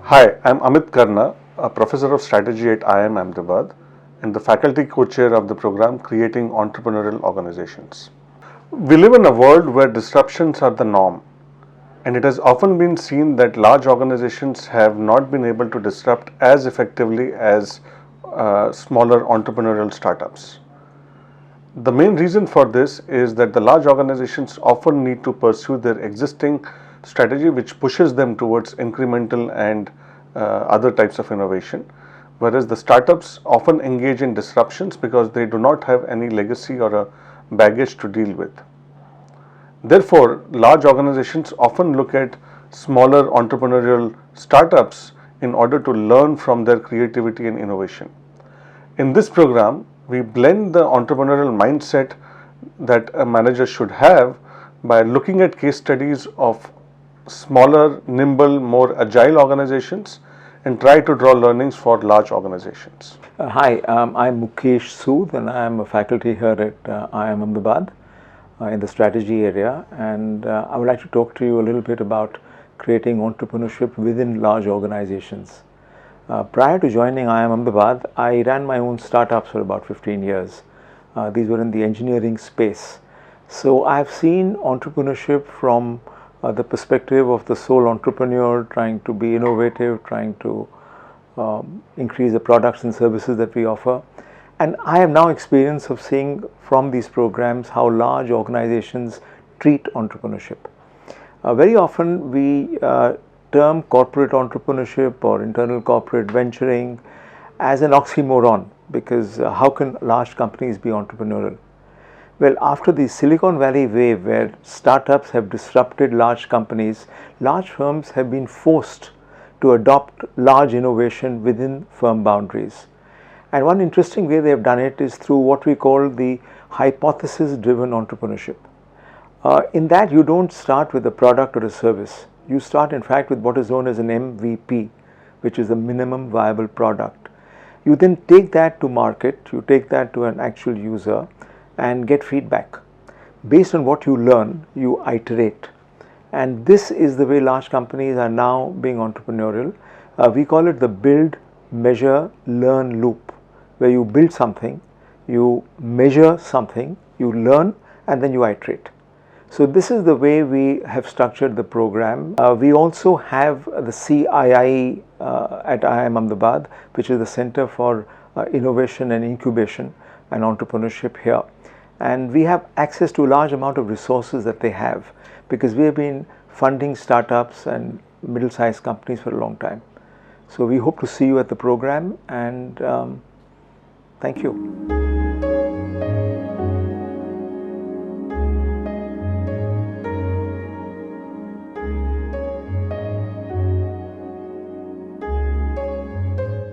Hi, I'm Amit Karna, a professor of strategy at IIMA Ahmedabad and the faculty co-chair of the program Creating Entrepreneurial Organizations. We live in a world where disruptions are the norm, and it has often been seen that large organizations have not been able to disrupt as effectively as smaller entrepreneurial startups. The main reason for this is that the large organizations often need to pursue their existing strategy, which pushes them towards incremental and other types of innovation, whereas the startups often engage in disruptions because they do not have any legacy or a baggage to deal with. Therefore, large organizations often look at smaller entrepreneurial startups in order to learn from their creativity and innovation. In this program, we blend the entrepreneurial mindset that a manager should have by looking at case studies of smaller, nimble, more agile organizations and try to draw learnings for large organizations. Hi, I'm Mukesh Sood and I'm a faculty here at IIMA Ahmedabad in the strategy area, and I would like to talk to you a little bit about creating entrepreneurship within large organizations. Prior to joining IIMA Ahmedabad, I ran my own startups for about 15 years. These were in the engineering space. So I've seen entrepreneurship from the perspective of the sole entrepreneur trying to be innovative, trying to increase the products and services that we offer. And I have now experience of seeing from these programs how large organizations treat entrepreneurship. Very often we term corporate entrepreneurship or internal corporate venturing as an oxymoron, because how can large companies be entrepreneurial? Well, after the Silicon Valley wave where startups have disrupted large companies, large firms have been forced to adopt large innovation within firm boundaries. And one interesting way they have done it is through what we call the hypothesis driven entrepreneurship. In that, you don't start with a product or a service. You start in fact with what is known as an MVP, which is a minimum viable product. You then take that to market, you take that to an actual user and get feedback. Based on what you learn, you iterate. And this is the way large companies are now being entrepreneurial. We call it the build, measure, learn loop, where you build something, you measure something, you learn, and then you iterate. So this is the way we have structured the program. We also have the CII at IIM Ahmedabad, which is the Center for Innovation and Incubation and Entrepreneurship here. And we have access to a large amount of resources that they have, because we have been funding startups and middle-sized companies for a long time. So we hope to see you at the program, and thank you.